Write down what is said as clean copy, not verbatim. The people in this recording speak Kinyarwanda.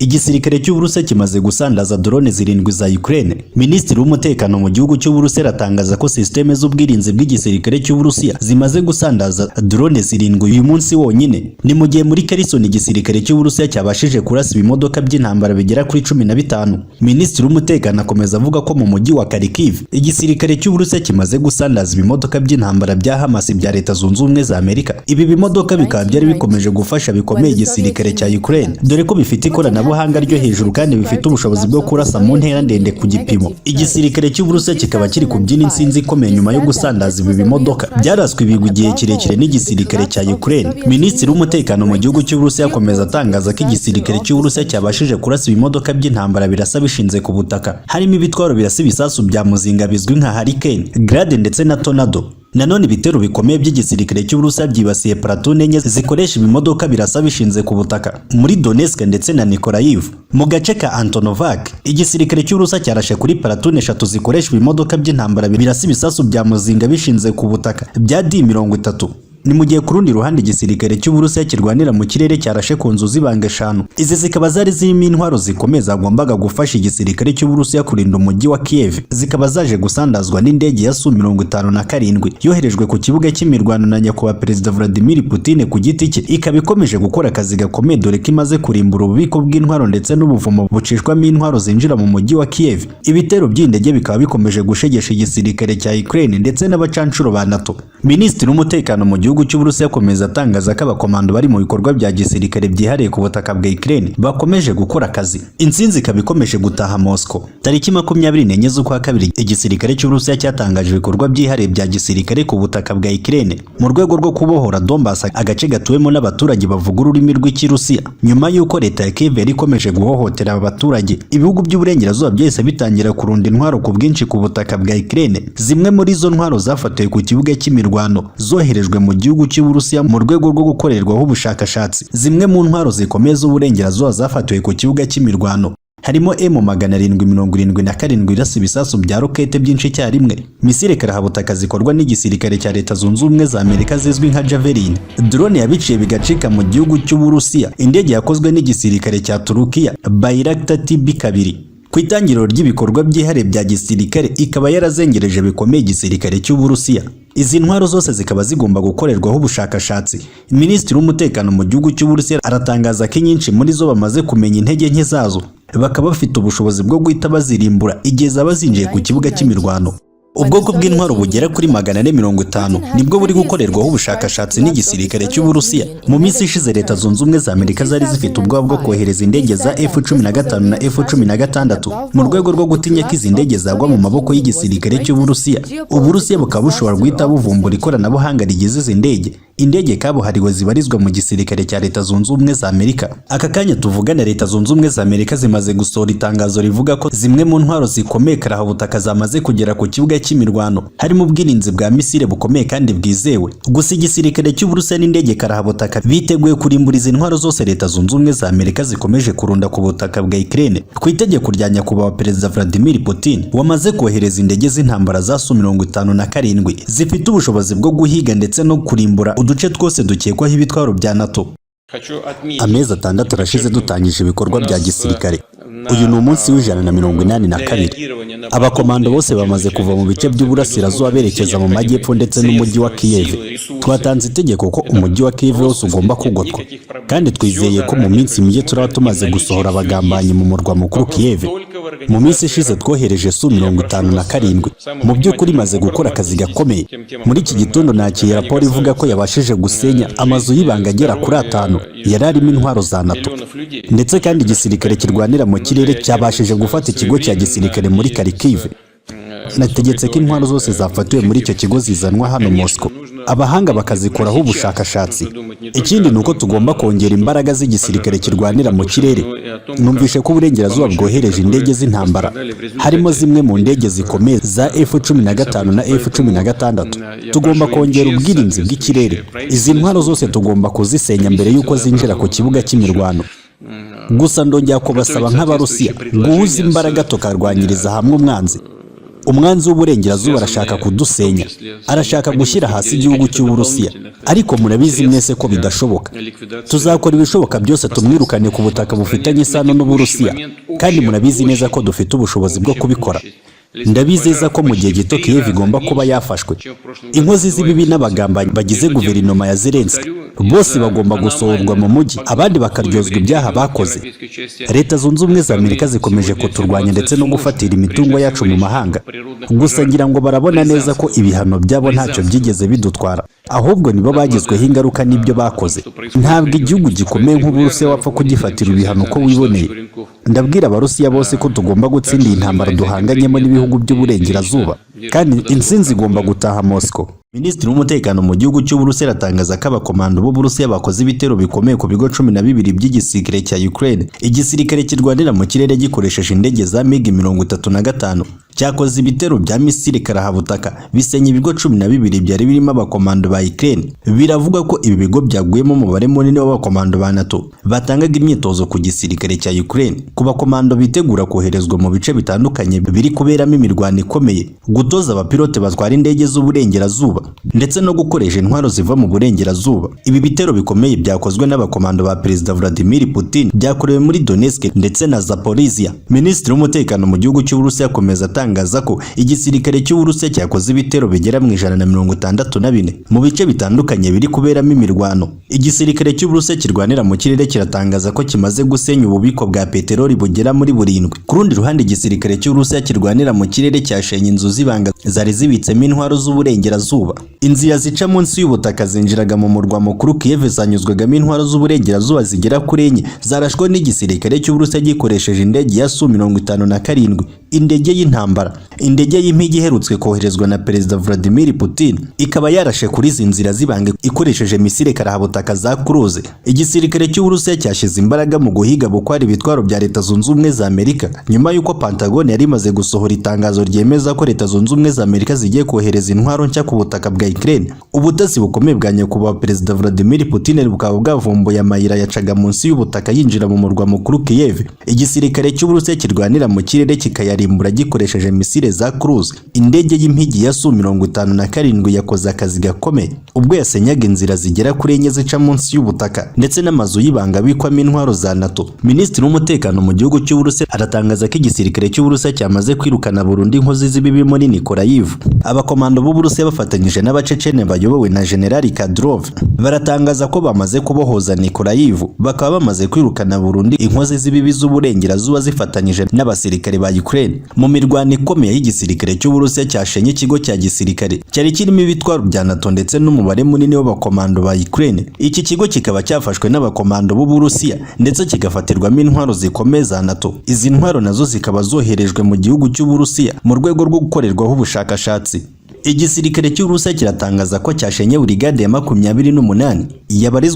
Igisirikare cy'Uburusiya kimaze gusandaza drone zirindwi za Ukraine. Minisitiri w'umutekano mu gihugu cy'Uburusiya atangaza ko systeme z'ubwirinzi bw'igisirikare cy'Uburusiya zimaze gusandaza drone zirindwi uyu munsi wonyine. Ni mu gihe muri Kherson igisirikare cy'Uburusiya cyabashije kurasa ibimodoka by'intambara bigera kuri 15. Minisitiri w'umutekano akomeza avuga ko mu mujyi wa Kharkiv igisirikare cy'Uburusiya kimaze gusandaza ibimodoka by'intambara bya Hamas bya Leta Zunze Ubumwe za Amerika. Ibi bimodoka bikaba byari bikomeje gufasha bikomeye igisirikare cya Ukraine, dore ko bifite ikoranabuhanga ryo hejuru kandi bifite ubushobozi bwo kurasa mu ntera ndende ku gipimo. Igisirikare cy'Uburusiya kikaba kiri kubyina insinzi ikomeye nyuma yo gusandaza ibi bimodoka byaraswe ibigwi igihe kirekire n'igisirikare cya Ukraine. Minisitiri w'umutekano mu gihugu cy'Uburusiya akomeza atangaza ko igisirikare cy'Uburusiya cyabashije kurasa ibimodoka by'intambara birasa bishinze ku butaka, harimo ibitwaro birasa ibisasu bya muzinga bizwi nka Hurricane, Grade ndetse na Tornado. Nanone ibitero bikomeye by'igisirikare cy'Uburusiya byibasiye platoon enye zikoresha ibimodoka birasa bishinze ku butaka muri Donetsk ndetse na Nikolaev. Mu gace ka Antonovak igisirikare cy'Uburusiya cyarashe kuri platoon 3 zikoresha ibimodoka by'intambara birasa ibisasu bya muzinga bishinze ku butaka bya D30. Ni mu gihe ku rundi ruhande igisirikare cy'Uburusiya kirwanira mu kirere cyarashe ku nzu zibanga 5. Izi zikaba zari zirimo intwaro zikomeza agombaga gufasha igisirikare cy'Uburusiya kurinda umujyi wa Kiyeve. Zikaba zaje gusandazwa n'indege ya Su-57 yoherejwe ku kibuga cy'imirwano na nyakubahwa Perezida Vladimir Putin ku giti cye. Ikaba ikomeje gukora akazi gakomeye dore ko imaze kurimbura ububiko bw'intwaro ndetse n'ubuvumo bucishwamo intwaro zinjira mu mujyi wa Kiyeve. Ibitero by'indege bikaba bikomeje gushegesha igisirikare cya Ukraine ndetse n'abacancuro ba NATO. Minisitiri w'umutekano mu gihugu cy'Uburusiya akomeza atangaza ko abakomando bari mu bikorwa bya gisirikare byihariye ku butaka bwa Ukraine bakomeje gukora akazi. Intsinzi ikaba ikomeje gutaha Moscow. Tariki 24 z'ukwa kabiri igisirikare cy'Uburusiya cyatangaje ibikorwa byihariye bya gisirikare ku butaka bwa Ukraine mu rwego rwo kubohora Donbass, agace gatuwemo n'abaturage bavuga ururimi rw'Ikirusiya. Nyuma y'uko leta ya Kiyeve ikomeje guhohotera abaturage, ibihugu by'uburengerazuba byahise bitangira kurunda intwaro ku bwinshi ku butaka bwa Ukraine. Zimwe muri izo ntwaro zafatiwe ku kibuga cy'imirwano zoherejwe mu gihugu cy'Uburusiya mu rwego rwo gukorerwaho ubushakashatsi. Zimwe mu ntwaro zikomeza uburengerazuba zafatiwe ku kibuga cy'imirwano harimo M777 irasa ibisasu bya rokete byinshi cyarimwe, misile karahabutaka zikorwa n'igisirikare cya Leta Zunze Ubumwe za Amerika zizwi nka Javelin, drone yabiciye bigacika mu gihugu cy'Uburusiya, indege yakozwe n'igisirikare cya Turukiya Bayraktar TB2. Ku itangiriro ry'ibikorwa byihariye bya gisirikare ikaba yarazengereje bikomeye igisirikare cy'Uburusiya. Izi ntwaro zose zikaba zigomba gukorerwaho ubushakashatsi. Minisitiri w'umutekano mu gihugu cy'Uburusiya aratangaza ko nyinshi muri zo bamaze kumenya intege nke zazo, bakaba bafite ubushobozi bwo guhita bazirimbura igihe zaba zinjiye ku kibuga cy'imirwano. Ubwoko bw'intwaro bugera kuri 450 nibwo buri gukorerwaho ubushakashatsi n'igisirikare cy'Uburusiya. Mu minsi ishize Leta Zunze Ubumwe za Amerika zari zifite ubwoba bwo kohereza indege za F-15 na F-16 mu rwego rwo gutinya ko izi ndege zagwa mu maboko y'igisirikare cy'Uburusiya. Uburusiya bukaba bushobora guhita buvumbura ikoranabuhanga rigize izi ndege. Indege kabuhariwe zibarizwa mu gisirikare cya Leta Zunze Ubumwe za Amerika. Aka kanya tuvugana Leta Zunze Ubumwe za Amerika zimaze gusohora itangazo rivuga ko zimwe mu ntwaro zikomeye karahabutaka zamaze kugera ku kibuga cy'imirwano, harimo ubwirinzi bwa misile bukomeye kandi bwizewe. Gusa igisirikare cy'Uburusiya n'indege karahabutaka biteguye kurimbura izi ntwaro zose Leta Zunze Ubumwe za Amerika zikomeje kurunda ku butaka bwa Ukraine ku itegeko rya nyakubahwa Perezida Vladimir Putin wamaze kohereza indege z'intambara za Su-57 zifite ubushobozi bwo guhiga ndetse no kurimbura uduce twose dukekwaho ibitwaro bya NATO. Amezi 6 arashize dutangije ibikorwa bya gisirikare. Uyu ni umunsi w'182. Abakomando bose bamaze kuva mu bice by'uburasirazuba berekeza mu majyepfo ndetse n'umujyi wa Kiyeve. Twatanze itegeko ko umujyi wa Kiyeve wose ugomba kugotwa, kandi twizeye ko mu minsi mike turaba tumaze gusohora abagambanyi mu murwa mukuru Kiyeve. Mu minsi ishize twohereje Su-57 mu by'ukuri maze gukora akazi gakomeye. Muri iki gitondo nakiriye raporo ivuga ko yabashije gusenya amazu y'ibanga agera kuri 5 yari arimo intwaro za NATO, ndetse kandi igisirikare kirwanira mu kirere cyabashije gufata ikigo cya gisirikare muri Kharkiv. Nategetse ko intwaro zose zafatiwe muri icyo kigo zizanwa hano Moscow, abahanga bakazikoraho ubushakashatsi. Ikindi nuko tugomba kongera imbaraga z'igisirikare kirwanira mu kirere. Numvishe ko uburengerazuba bwohereje indege z'intambara, harimo zimwe mu ndege zikomeye za F-15 na F-16. Tugomba kongera ubwirinzi bw'ikirere. Izi ntwaro zose tugomba kuzisenya mbere y'uko zinjira ku kibuga cy'imirwano. Gusa ndongera kubasaba nk'Abarusiya guhuza imbaraga tukarwanyiriza hamwe umwanzi. umwanzi w'uburengerazuba arashaka kudusenya, arashaka gushyira hasi igihugu cy'Uburusiya, ariko murabizi mwese ko bidashoboka. Tuzakora ibishoboka byose tumwirukane ku butaka bufitanye isano n'Uburusiya, kandi murabizi neza ko dufite ubushobozi bwo kubikora. Ndabizeza ko mu gihe gito Kiyeve igomba kuba yafashwe. Inkozi z'ibibi n'abagambanyi bagize guverinoma ya Zelensky bose bagomba gusohorwa mu mujyi, abandi bakaryozwa ibyaha bakoze. Leta Zunze Ubumwe za Amerika zikomeje kuturwanya ndetse no gufatira imitungo yacu mu mahanga. Gusa ngira ngo barabona neza ko ibihano byabo ntacyo byigeze bidutwara, ahubwo nibo bagizweho ingaruka n'ibyo bakoze. Ntabwo igihugu gikomeye nk'Uburusiya wapfa kugifatira ibihano ko wiboneye. Ndabwira Abarusiya bose ko tugomba gutsinda intambara duhanganyemo n'ibihugu by'uburengerazuba, kandi intsinzi igomba gutaha Moscow. Minisitiri w'umutekano mu gihugu cy'Uburusiya aratangaza ko abakomando b'Uburusiya bakoze ibitero bikomeye ku bigo 12 by'igisirikare cya Ukraine. Igisirikare kirwanira mu kirere gikoresheje indege za MiG-35 cyakoze ibitero bya misile karahabutaka bisenya ibigo 12 byari birimo abakomando ba Ukraine. Biravuga ko ibi bigo byaguyemo umubare munini w'abakomando ba NATO batangaga imyitozo ku gisirikare cya Ukraine, ku bakomando bitegura koherezwa mu bice bitandukanye biri kuberamo imirwano ikomeye, gutoza abapilote batwara indege z'uburengerazuba ndetse no gukoresha intwaro ziva mu burengerazuba. Ibi bitero bikomeye byakozwe n'abakomando ba Perezida Vladimir Putin, byakorewe muri Donetsk ndetse na Zaporizhia. Minisitiri w'umutekano mu gihugu cy'Uburusiya akomeza atangaza ko igisirikare cy'Uburusiya cyakoze ibitero bigera mu 164 mu bice bitandukanye biri kuberamo imirwano. Igisirikare cy'Uburusiya kirwanira mu kirere kiratangaza ko kimaze gusenya ububiko bwa peteroli bugera muri 7. Ku rundi ruhande igisirikare cy'Uburusiya kirwanira mu kirere cyashenye inzu zibanga zari zibitsemo intwaro z'uburengerazuba. Inzira zica munsi y'ubutaka zinjiraga mu murwa mukuru Kiyeve zanyuzwagamo intwaro z'uburengerazuba zigera kuri 4 zarashwe n'igisirikare cy'Uburusiya gikoresheje indege ya Su-57, indege y'intambara. Indege y'impigi iherutswe koherezwa na Perezida Vladimir Putin ikaba yarashe kuri izi nzira zibanga ikoresheje misile karahabutaka za cruise. Igisirikare cy'Uburusiya cyashize imbaraga mu guhiga bukwari ibitwaro bya Leta Zunze Ubumwe za Amerika nyuma y'uko Pentagon yari imaze gusohora itangazo ryemeza ko Leta Zunze Ubumwe za Amerika zigiye kohereza intwaro nshya ku butaka bwa Ukraine. Ubutasi bukomeye bwa nyakubahwa Perezida Vladimir Putin bukaba bwavumbuye amayira yacaga munsi y'ubutaka yinjira mu murwa mukuru Kiyeve. Igisirikare cy'Uburusiya kirwanira mu kirere kikayarimbura gikoresheje misile za cruise. Indege y'impigi ya Su-57 yakoze akazi gakomeye ubwo yasenyaga inzira zigera kuri 4 zica munsi y'ubutaka ndetse n'amazu y'ibanga bikwamo intwaro za NATO. Minisitiri w'umutekano mu gihugu cy'Uburusiya aratangaza ko igisirikare cy'Uburusiya cyamaze kwirukana Burundi inkozi z'ibibi muri Nikolayiv. Abakomando b'Uburusiya bafatanyije n'abacecene bayobowe na General Kadyrov baratangaza ko bamaze kubohoza Nikolayiv, bakaba bamaze kwirukana Burundi inkozi z'ibibi z'uburengerazuba zifatanyije n'abasirikare ba Ukraine. Mu mirwano ikomeye y'igisirikare cy'Uburusiya cyashenye ikigo cya gisirikare cyari kirimo ibitwaro bya NATO ndetse n'umubare munini w'abakomando ba Ukraine. Iki kigo kikaba cyafashwe n'abakomando b'Uburusiya ndetse kigafatirwamo intwaro zikomeye za NATO. Izi ntwaro nazo zikaba zoherejwe mu gihugu cy'Uburusiya mu rwego rwo gukorerwaho ubushakashatsi. Igisirikare cy'Uburusiya kiratangaza ko cyashenye brigade ya 28 yabarizwa